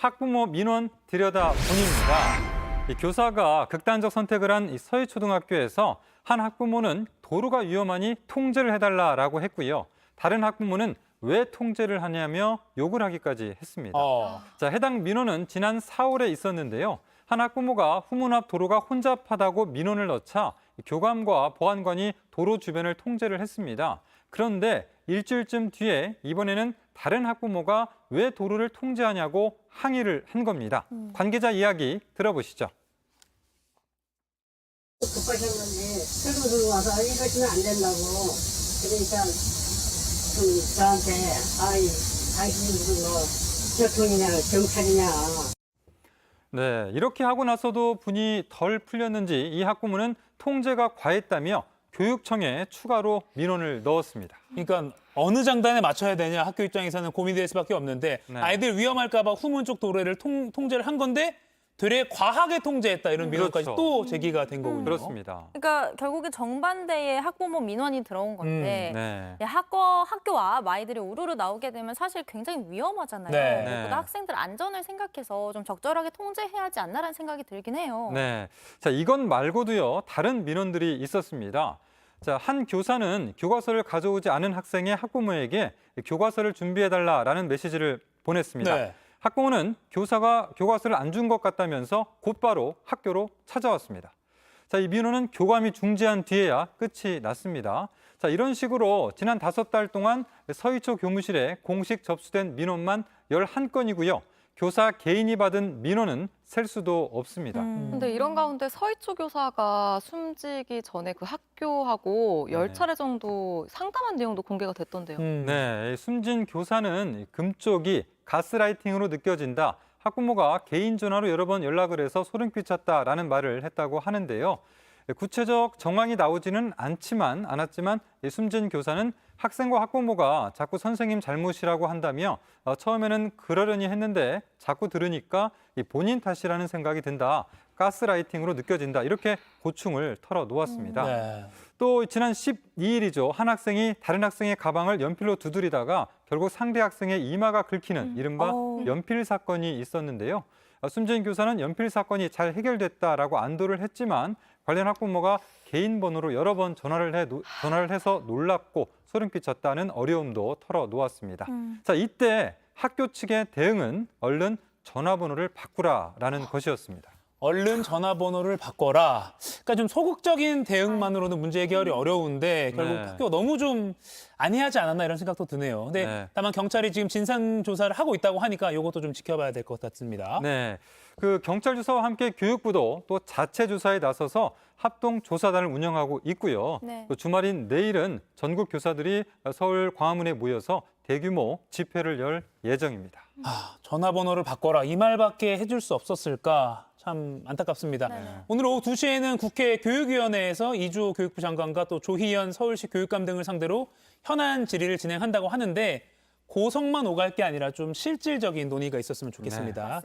학부모 민원 들여다보니입니다. 이 교사가 극단적 선택을 한 이 서희초등학교에서 한 학부모는 도로가 위험하니 통제를 해달라라고 했고요. 다른 학부모는 왜 통제를 하냐며 욕을 하기까지 했습니다. 자, 해당 민원은 지난 4월에 있었는데요. 한 학부모가 후문 앞 도로가 혼잡하다고 민원을 넣자 교감과 보안관이 도로 주변을 통제를 했습니다. 그런데 일주일쯤 뒤에 이번에는 다른 학부모가 왜 도로를 통제하냐고 항의를 한 겁니다. 관계자 이야기 들어보시죠. 급하셨는데 새로 들어와서 이러시면 안 된다고. 그러니까 좀 저한테 당신이 무슨 교통이냐 경찰이냐. 네, 이렇게 하고 나서도 분이 덜 풀렸는지 이 학부모는 통제가 과했다며 교육청에 추가로 민원을 넣었습니다. 그러니까 어느 장단에 맞춰야 되냐 학교 입장에서는 고민될 수밖에 없는데 네. 아이들 위험할까 봐 후문 쪽 도로를 통제를 한 건데 되레 과하게 통제했다 이런 민원까지 그렇죠. 또 제기가 된 거군요. 그렇습니다. 그러니까 결국에 정반대의 학부모 민원이 들어온 건데 네. 학교 앞 아이들이 우르르 나오게 되면 사실 굉장히 위험하잖아요. 네. 무엇보다 학생들 안전을 생각해서 좀 적절하게 통제해야 하지 않나라는 생각이 들긴 해요. 네. 자, 이건 말고도요, 다른 민원들이 있었습니다. 자, 한 교사는 교과서를 가져오지 않은 학생의 학부모에게 교과서를 준비해달라라는 메시지를 보냈습니다. 네. 학부모는 교사가 교과서를 안 준 것 같다면서 곧바로 학교로 찾아왔습니다. 자, 이 민원은 교감이 중지한 뒤에야 끝이 났습니다. 자, 이런 식으로 지난 5달 동안 서희초 교무실에 공식 접수된 민원만 11건이고요. 교사 개인이 받은 민원은 셀 수도 없습니다. 근데 이런 가운데 서희초 교사가 숨지기 전에 그 학교하고 10차례 정도 상담한 내용도 공개가 됐던데요. 네, 숨진 교사는 금쪽이 가스라이팅으로 느껴진다. 학부모가 개인 전화로 여러 번 연락을 해서 소름 끼쳤다라는 말을 했다고 하는데요. 구체적 정황이 나오지는 않았지만 숨진 교사는 학생과 학부모가 자꾸 선생님 잘못이라고 한다며 처음에는 그러려니 했는데 자꾸 들으니까 본인 탓이라는 생각이 든다. 가스라이팅으로 느껴진다. 이렇게 고충을 털어놓았습니다. 네. 또 지난 12일이죠. 한 학생이 다른 학생의 가방을 연필로 두드리다가 결국 상대 학생의 이마가 긁히는 이른바 연필 사건이 있었는데요. 숨진 교사는 연필 사건이 잘 해결됐다라고 안도를 했지만 관련 학부모가 개인 번호로 여러 번 전화를 해서 놀랍고 소름 끼쳤다는 어려움도 털어놓았습니다. 자, 이때 학교 측의 대응은 얼른 전화번호를 바꾸라라는 것이었습니다. 얼른 전화번호를 바꿔라. 그러니까 좀 소극적인 대응만으로는 문제 해결이 어려운데 결국 네. 학교가 너무 좀 안이하지 않았나 이런 생각도 드네요. 근데 네. 다만 경찰이 지금 진상 조사를 하고 있다고 하니까 이것도 좀 지켜봐야 될 것 같습니다. 네, 그 경찰 조사와 함께 교육부도 또 자체 조사에 나서서 합동 조사단을 운영하고 있고요. 네. 또 주말인 내일은 전국 교사들이 서울 광화문에 모여서 대규모 집회를 열 예정입니다. 전화번호를 바꿔라. 이 말밖에 해줄 수 없었을까? 참 안타깝습니다. 오늘 오후 2시에는 국회 교육위원회에서 이주호 교육부 장관과 또 조희연 서울시 교육감 등을 상대로 현안 질의를 진행한다고 하는데 고성만 오갈 게 아니라 좀 실질적인 논의가 있었으면 좋겠습니다.